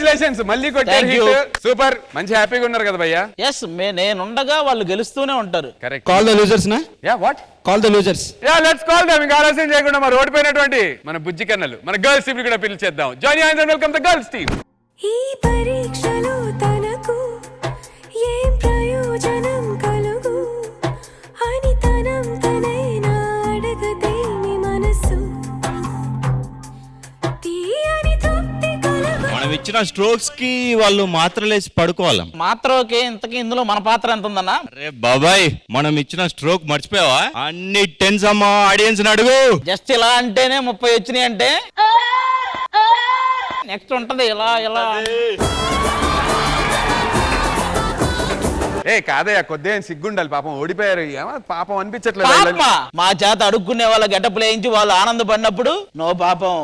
Congratulations, మళ్ళీ కొట్టారు. Super, మంచి హ్యాపీగా ఉన్నారు కదా భయ్యా? ఎస్, నేనుండగా వాళ్ళు గెలుస్తూనే ఉంటారు. కరెక్ట్. కాల్ ద లూజర్స్ నా? Yeah, what? Call the losers. Yeah, let's call them. ఇంకా ఆలస్యం చేయకుండా మన ఓడిపోయినటువంటి మన బుజ్జి కన్నలు, మన గర్ల్స్ టీం కూడా పిలిచేద్దాం. Join hands and welcome the girls team. ఈ పరీక్షలో తనకు ఏం ప్రయోజనం కలుగు అని తనం తనైనా అడగదేమి మనసు తీయని తృప్తి కలుగు. మనం ఇచ్చిన స్ట్రోక్స్ కి వాళ్ళు మాత్రలేసి పడుకోవాలి. మాత్రం ఓకే, ఇంతకీ ఇందులో మన పాత్ర ఎంత ఉందన్నా? అరే బాబాయ్, మనం ఇచ్చిన స్ట్రోక్ మర్చిపోయావా? అన్ని టెన్స్ అమ్మా, ఆడియన్స్ అడుగు. జస్ట్ ఇలా అంటేనే 30 వచ్చినాయి అంటే నెక్స్ట్ ఉంటది ఇలా ఇలా. ఏ కాదయ్యా, కొద్దిగా సిగ్గుండాలి, పాపం ఓడిపోయారు. పాపం అనిపించట్లేదు. పాపమా? మా చేత అడుక్కునే వాళ్ళ గెటప్ వేయించి వాళ్ళు ఆనందపడినప్పుడు నో పాపం.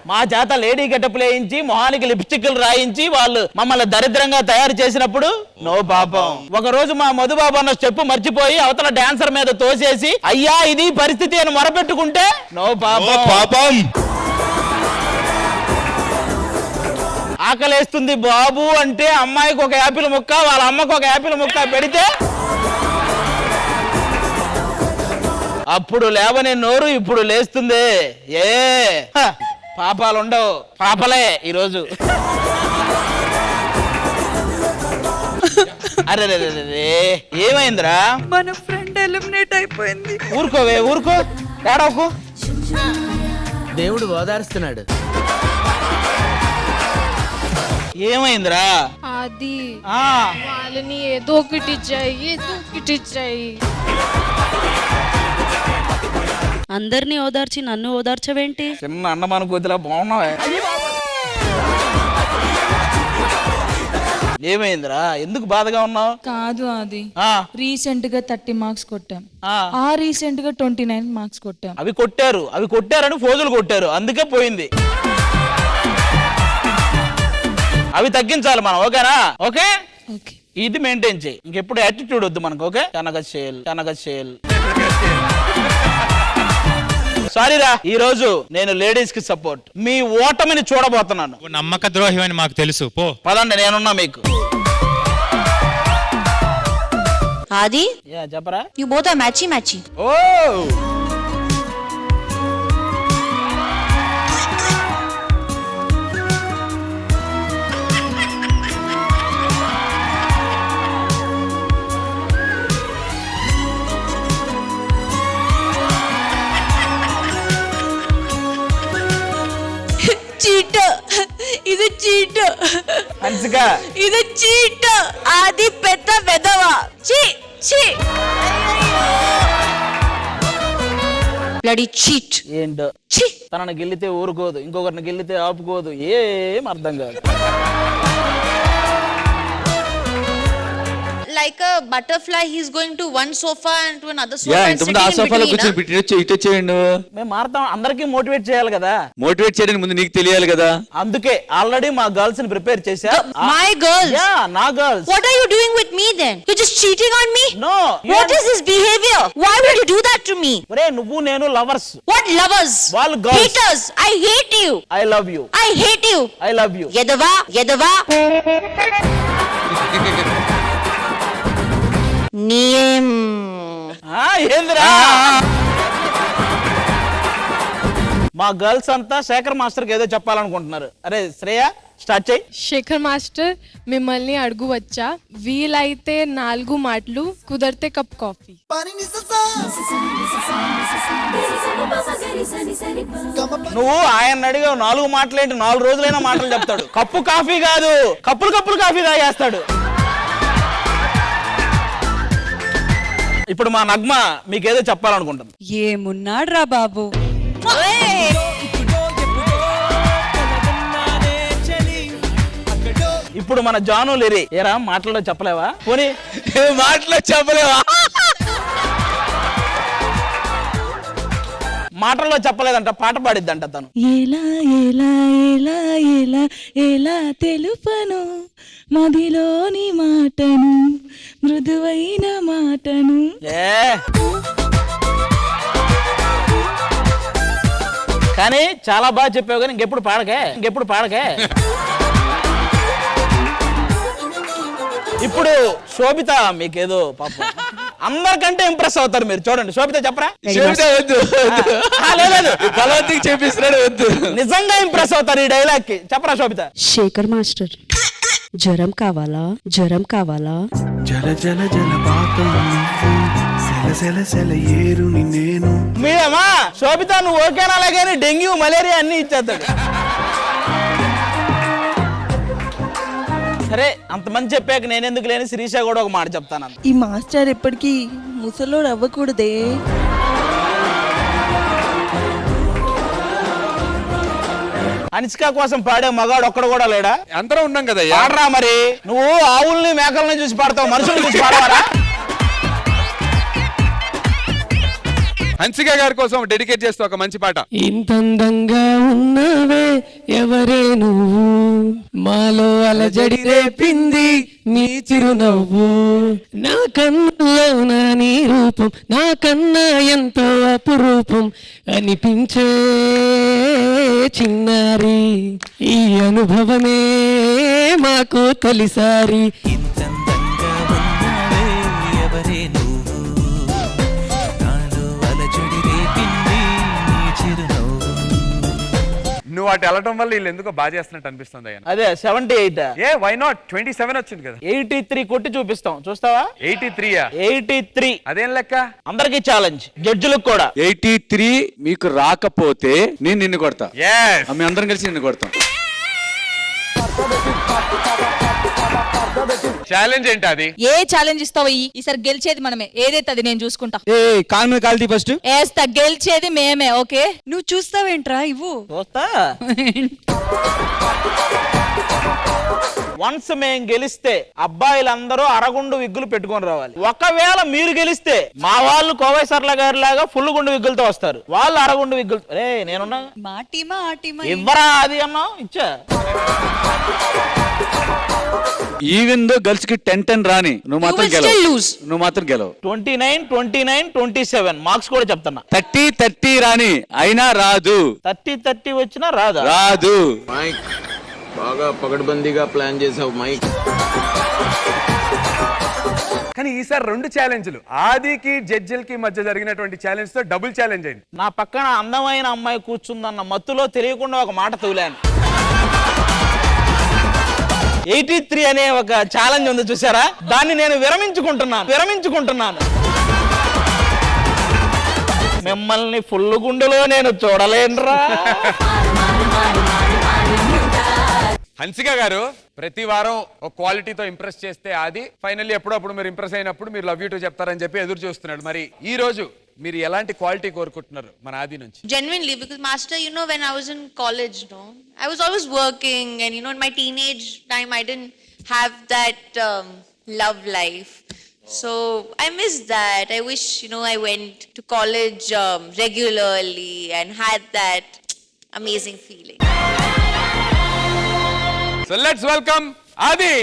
మా చేత లేడీ గెటప్ వేయించి మొహానికి లిప్స్టిక్లు రాయించి వాళ్ళు మమ్మల్ని దరిద్రంగా తయారు చేసినప్పుడు నో పాపం. ఒక రోజు మా మధుబాబు అన్న స్టెప్ మర్చిపోయి అవతల డాన్సర్ మీద తోసేసి అయ్యా ఇది పరిస్థితి అని మొరపెట్టుకుంటే నో పాపం. పాపం. ఆకలేస్తుంది బాబు అంటే అమ్మాయికి ఒక యాపిల్ ముక్క, వాళ్ళ అమ్మకు ఒక యాపిల్ ముక్క పెడితే అప్పుడు లేవని నోరు ఇప్పుడు లేస్తుంది. పాపాలు ఉండవు, పాపలే ఈరోజు. అరే ఏమైందిరా? మన ఫ్రెండ్ ఎలిమినేట్ అయిపోయింది. ఊరుకోవే, ఊరుకో, ఏడవకు. దేవుడు ఓదారుస్తున్నాడు. ఏమైందిరా? అది ఆ వాళ్ళని ఏదో ఒకటి చెయ్యి. అందరినీ ఓదార్చి నన్ను ఓదార్చవేంటి? చిన్న అన్నమాన కొద్దిలా బాగున్నావే. ఏమైందిరా? ఎందుకు బాధగా ఉన్నావు? కాదు, అది ఆ రీసెంట్ గా 30 మార్క్స్ కొట్టాం. రీసెంట్ గా 29 మార్క్స్ కొట్టాం. అవి కొట్టారని ఫోజులు కొట్టారు, అందుకే పోయింది. అవి తగ్గించాలి మనం, ఓకేనా? ఓకే, ఇది మెయింటైన్ చేయి. ఇంకెప్పుడు యాటిట్యూడ్ వద్దు మనకు, ఓకే? కనగచేల్. సారీరా, ఈ రోజు నేను లేడీస్ కి సపోర్ట్. మీ ఓటమిని చూడబోతున్నాను. నమ్మక ద్రోహి అని మాకు తెలుసు, పో. పదండి, నేనున్నా మీకు. ఆది, చెప్పరా? యు బోత్ ఆర్ మ్యాచీ. ఓ ఇది చీట్. హన్సిక, ఇది చీట్. అది పెద్ద వెదవా. Bloody cheat. ఏంటో తనని గెలితే ఊరుకోదు, ఇంకొకరిని గెలితే ఆపుకోదు, ఏం అర్థం కాదు. Like a butterfly, he's going to one sofa and to another sofa. ఇంతకుముందు ఆ సోఫాలో కూర్చొని ఇటు చేయండి. మేము మారుతాం, అందరికీ మోటివేట్ చేయాలి కదా. మోటివేట్ చేయడానికి ముందు నీకు తెలియాలి కదా. అందుకే ఆల్రెడీ మా గర్ల్స్ ని ప్రిపేర్ చేశా. My girls? Yeah, నా girls. What are you doing with me then? You're just cheating on me? No. What is this behavior? Why would you do that to me? ఒరే, నువ్వు నేను lovers. What lovers? వాళ్ళు girls. Haters. I hate you. I love you. I hate you. I love you. Yadava. ఏందిరా? మా girls అంతా Shekhar master కి ఏదో చెప్పాలనుకుంటున్నారు. అరే శ్రేయ, స్టార్ట్ చేయి. శేఖర్ మాస్టర్, మిమ్మల్ని అడుగు వచ్చా? వీలైతే 4 మాటలు, కుదిరితే కప్ కాఫీ. నువ్వు ఆయన అడిగావు 4 మాటలేంటి, 4 రోజులైనా మాటలు చెప్తాడు. కప్పు కాఫీ కాదు, కప్పులు కాఫీ తాగేస్తాడు. ఇప్పుడు మా నగ్మ మీకేదో చెప్పాలనుకుంటుంది. ఏమున్నాడు రా బాబు. ఇప్పుడు మన జాను లేరి. ఏరా మాటల్లో చెప్పలేవా? పోనీ మాటలో చెప్పలేవా? మాటల్లో చెప్పలేదంట, పాట పాడిద్దంట తను. ఎలా ఎలా ఎలా ఎలా ఎలా తెలుపను మదిలోని మాటను, మృదువైన మాటను. కానీ చాలా బాగా చెప్పావు, కానీ ఇంకెప్పుడు పాడకే. ఇప్పుడు శోభిత మీకేదో పాపం అందరికంటే ఇంప్రెస్ అవుతారు మీరు. చూడండి శోభిత చెప్పరా. శోభిత వద్దు వద్దు. లేదు బలవంతికి చేపిస్తున్నాడు వద్దు. నిజంగా ఇంప్రెస్ అవుతారు ఈ డైలాగ్ కి. చెప్పరా శోభిత. శేఖర్ మాస్టర్ జ్వరం కావాలా జ్వరం కావాలా జల జల జలపాతం సెల సెల సెల ఏరుని నేను. మీరమ్మా శోభిత నువ్వు ఓకేనా? అలాగే డెంగ్యూ మలేరియా అన్ని ఇచ్చేస్తాడు. సరే అంతమంది చెప్పాక నేను ఎందుకు లేని శిరీష కూడా ఒక మాట చెప్తాను. ఈ మాస్టర్ ఎప్పటికీ ముసలోడు అవ్వకూడదే. అనిష్క కోసం పాడే మగాడు ఒక్కడు కూడా లేడా? అందరం ఉన్నాం కదయ్యా. పాడరా మరి. నువ్వు ఆవుల్ని మేకల్ని చూసి పాడతావు, మనుషుల్ని చూసి పాడవారా? హన్సిక గారి కోసం డెడికేట్ చేస్తూ ఒక మంచి పాట. ఇంతందంగా ఉన్నవే ఎవరే నువ్వు, మాలో అలజడి రేపింది నీ చిరునవ్వు, నా కన్నులో నా నీ రూపం నాకన్నా ఎంతో అపురూపం అనిపించే చిన్నారి, ఈ అనుభవమే మాకు తొలిసారి. నువ్వు అటు వెళ్ళటం వల్ల వీళ్ళు ఎందుకో బాగా చేస్తున్నట్టు అనిపిస్తుంది అయ్యా. అదే 78. ఏ వై నాట్ 27 వచ్చింది కదా. 83 కొట్టి చూపిస్తాం, చూస్తావా? 83 83 అదేం లెక్క. అందరికి ఛాలెంజ్, జడ్జిలకు కూడా. 83 మీకు రాకపోతే నేను నిన్ను కొడతా. Yes. మీ అందరం కలిసి నిన్ను కొడతాం. ఛాలెంజ్ ఏంటి అది? ఏ ఛాలెంజ్ ఇస్తావు? ఈసారి గెలిచేది మనమే. ఏదైతే అది నేను చూసుకుంటా. కాలు మీద కాల్తీ ఫస్ట్. వేస్తా, గెలిచేది మేమే. ఓకే నువ్వు చూస్తావేంట్రా ఇవ్వు. చూస్తా. వన్స్ మేం గెలిస్తే అబ్బాయిలందరూ అరగుండు విగ్గులు పెట్టుకొని రావాలి. ఒకవేళ మీరు గెలిస్తే మా వాళ్ళు కోవై సర్ల గారి లాగా ఫుల్ గుండు విగ్గులతో వస్తారు. వాళ్ళు అరగుండు విగ్గులు. రే నేనున్నా. మా టీమా ఆ టీమా ఇవ్వరా అది అన్నావు, ఇచ్చా. ఈవెన్ దో గర్ల్స్ కి 10-10 రాని నువ్వు మాత్రం గెలవు. నువ్వు మాత్రం గెలవు. 29, 29, 27 మార్క్స్ కూడా చెప్తున్నా. 30 రాని అయినా రాదు. 30 వచ్చినా రాదా? రాదు. మైక్ బాగా పగడ్బందీగా ప్లాన్ చేసావు మైక్. కానీ ఈసారి 2 ఛాలెంజ్లు ఆదికి జడ్జిలకి మధ్య జరిగినటువంటి ఛాలెంజ్ తో డబుల్ ఛాలెంజ్ అయింది. నా పక్కన అందమైన అమ్మాయి కూర్చుందన్న మత్తులో తెలియకుండా ఒక మాట తూలాను. 83 అనే ఒక ఛాలెంజ్ ఉంది చూసారా, దాన్ని నేను విరమించుకుంటున్నాను. మిమ్మల్ని ఫుల్ గుండెలో నేను చూడలేనురా. హన్సిక గారు ప్రతి వారం ఒక క్వాలిటీతో ఇంప్రెస్ చేస్తే ఆది ఫైనల్లీ ఎప్పుడప్పుడు మీరు ఇంప్రెస్ అయినప్పుడు మీరు లవ్ యూ టు చెప్తారని చెప్పి ఎదురు చూస్తున్నాడు. మరి ఈ రోజు మీరు ఎలాంటి క్వాలిటీ కోరుకుంటున్నారు మన ఆది నుంచి? Genuinely, because master, you know, when I was in college, no, I was always working, and you know, in my teenage time, I didn't have that love life. So I miss that. I wish, you know, I went to college regularly and had that amazing feeling. So let's welcome Adi.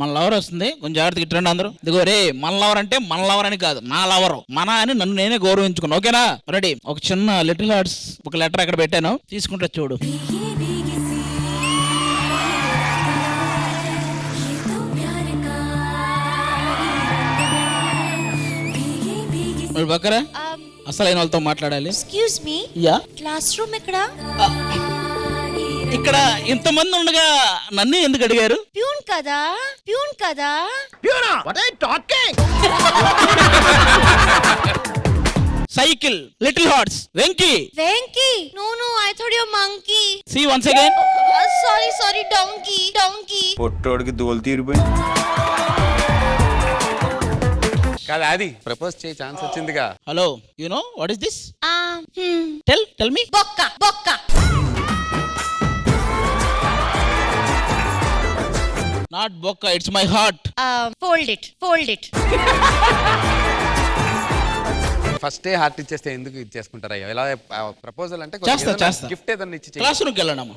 మన lover వస్తుంది, కొంచెం జాగ్రత్తగా ఇట్టండి అందరూ. ఇదిగో రే, మన lover అంటే మన lover అని కాదు, నా లవర్, మన అని నన్ను నేనే గౌరవించుకున్నాను. ఓకేనా? రెడీ? ఒక చిన్న లిటిల్ హార్ట్స్ ఒక లెటర్ అక్కడ పెట్టాను, తీసుకుంటా చూడు. బక్కరా అసలైన వాళ్ళతో మాట్లాడాలి. Excuse me. Yeah, class room ఎక్కడ? ఇక్కడ ఇంతమంది ఉండగా నన్ను ఎందుకు అడిగారు? ప్యూన్ కదా. Cycle, little hearts, Venky. No, I thought you're monkey. See once again. Sorry, donkey. పొట్టోడికి దోలు తీరిపోయింది. కాదు ఆది, ప్రపోజ్ చేయ ఛాన్స్ వచ్చిందిగా. Hello, you know what is this? Tell me. Bokka. Not bokka, it's my heart. Fold it. First heart ఇచ్చేస్తే ఎందుకు ఇది చేసుకుంటారా? ఇలా ప్రపోజల్ అంటే చేస్తా. గిఫ్ట్ ఏదన్నా ఇచ్చి క్లాస్ రూమ్కి వెళ్ళండి అమ్మా.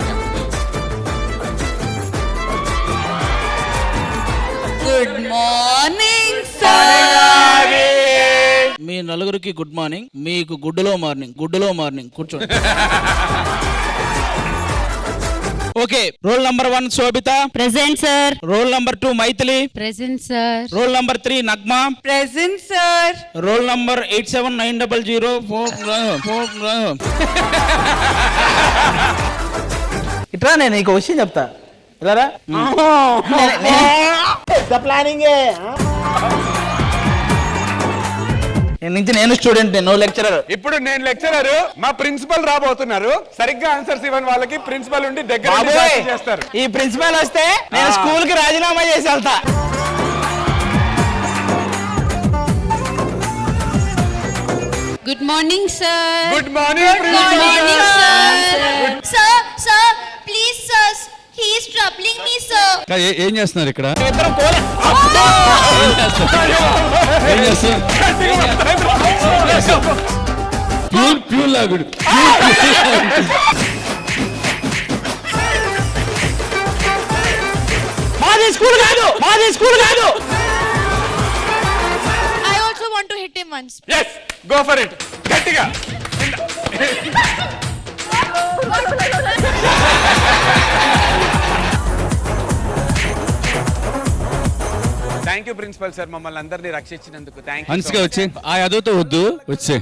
Good morning sir. మీ నలుగురికి గుడ్ మార్నింగ్, మీకు గుడ్డులో మార్నింగ్ కూర్చోండి. Okay, roll number 1 Sobhita. Present sir. Roll number 2 Mythili. Present sir. Roll number 3 Nagma. Present sir. Roll number 879004. ఇట్రా, నేను నీకు విషయం చెప్తా. ఇలారా ప్లానింగ్ నుంచి నేను స్టూడెంట్, నువ్వు లెక్చరర్. ఇప్పుడు నేను లెక్చరర్, మా ప్రిన్సిపల్ రాబోతున్నారు. సరిగ్గా ఆన్సర్స్ ఇవ్వని వాళ్ళకి ప్రిన్సిపల్ ఉండి దగ్గర ఉండి జాగ్రత్త చేస్తారు. ఈ ప్రిన్సిపల్ వస్తే నేను స్కూల్ కి రాజీనామా చేసి వెళ్తా. Good morning sir. Good morning sir please sir, he is troubling me sir. ఏం చేస్తున్నారు ఇక్కడ? ఇద్దరం పోలే. ఏం చేస్తున్నారు? ప్యూర్ లాగుడు. మాది స్కూల్ కాదు. I also want to hit him once. yes go for it గట్టిగా. థ్యాంక్ యూ ప్రిన్సిపల్ సార్, మమ్మల్ని అందరినీ రక్షించినందుకు థ్యాంక్ యూ. హన్సిక వచ్చే ఆ అదోతో వద్దు వచ్చే.